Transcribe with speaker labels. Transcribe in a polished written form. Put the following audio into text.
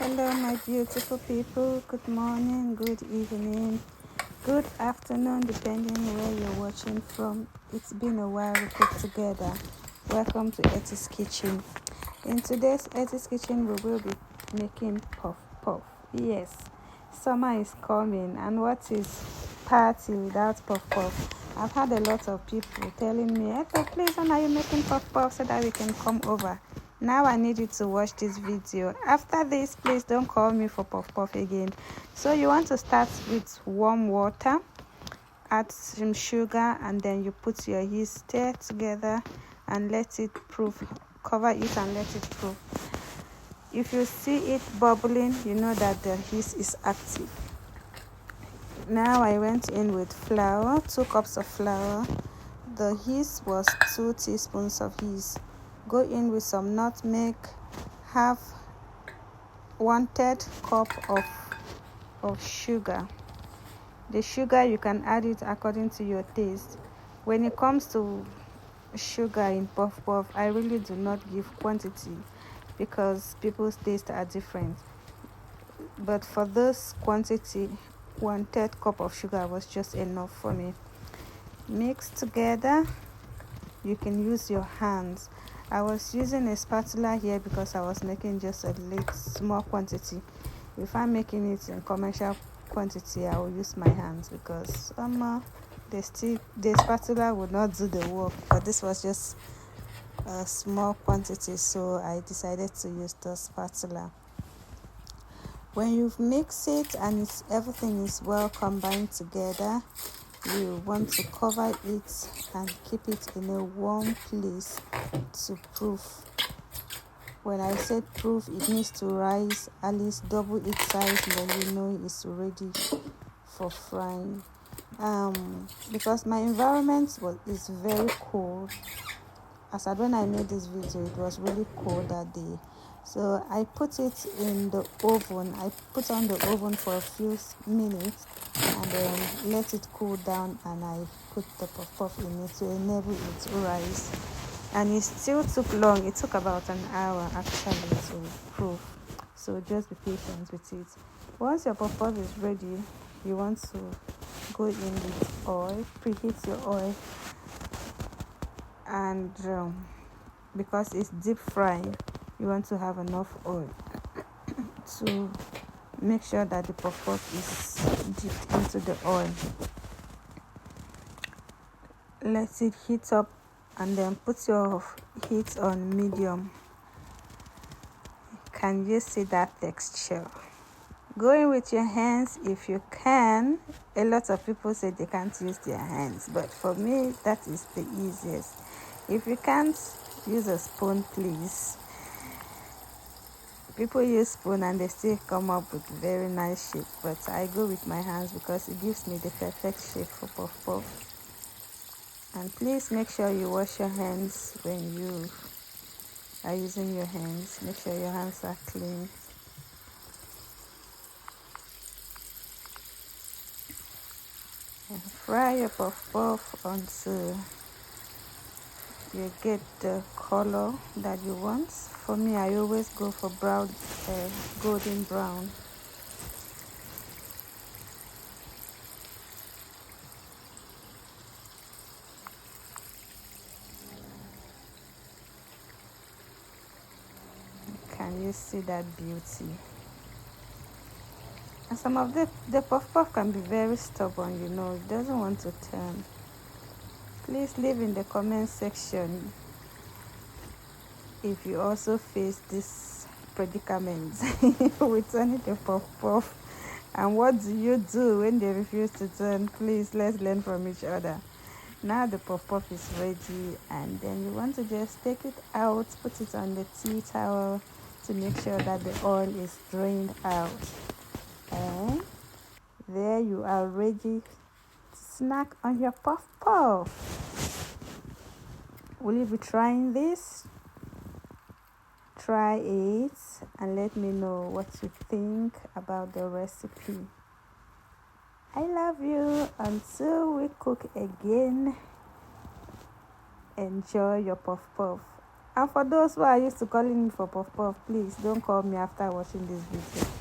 Speaker 1: Hello, my beautiful people. Good morning, good evening, good afternoon, depending where you're watching from. It's been a while we cooked together. Welcome to Etty's Kitchen. In today's Etty's Kitchen, we will be making puff puff. Yes, summer is coming, and what is party without puff puff? I've had a lot of people telling me, Etty, please, when are you making puff puff so that we can come over? Now I need you to watch this video. After this, please don't call me for puff puff again. So you want to start with warm water, add some sugar, and then you put your yeast, stir together and let it proof. Cover it and let it proof. If you see it bubbling, you know that the yeast is active. Now I went in with flour, 2 cups of flour. The yeast was 2 teaspoons of yeast. Go in with some nutmeg, half 1/3 cup of sugar. The sugar, you can add it according to your taste. When it comes to sugar in puff puff, I really do not give quantity because people's tastes are different. But for this quantity, 1/3 cup of sugar was just enough for me. Mix together. You can use your hands. I was using a spatula here because I was making just a little small quantity. If I'm making it in commercial quantity, I will use my hands because the spatula would not do the work. But this was just a small quantity, so I decided to use the spatula. When you've mixed it and everything is well combined together, you want to cover it and keep it in a warm place to proof. When I said proof, it needs to rise at least double its size, then you know it's ready for frying. Because my environment is very cold. As at when I made this video, it was really cold that day. So I put it in the oven. I put on the oven for a few minutes and then let it cool down, and I put the puff puff in it to enable it to rise. And it still took long. It took about an hour actually to proof. So just be patient with it. Once your puff puff is ready, you want to go in with oil. Preheat your oil, and because it's deep frying, you want to have enough oil to make sure that the puff puff is dipped into the oil. Let it heat up and then put your heat on medium. Can you see that texture? Go in with your hands if you can. A lot of people say they can't use their hands, but for me that is the easiest. If you can't, use a spoon, please. People use spoon and they still come up with very nice shape, but I go with my hands because it gives me the perfect shape for puff puff. And please make sure you wash your hands when you are using your hands. Make sure your hands are clean. And fry your puff puff until you get the color that you want. For me, I always go for brown, golden brown. Can you see that beauty? And some of the puff puff can be very stubborn, you know, it doesn't want to turn. Please leave in the comment section if you also face this predicament with turning the puff puff, and what do you do when they refuse to turn? Please, let's learn from each other. Now the puff puff is ready, and then you want to just take it out, put it on the tea towel to make sure that the oil is drained out. And there you are, ready to snack on your puff puff. Will you be trying this? Try it and let me know what you think about the recipe. I love you. Until we cook again, enjoy your puff puff. And for those who are used to calling me for puff puff, please don't call me after watching this video.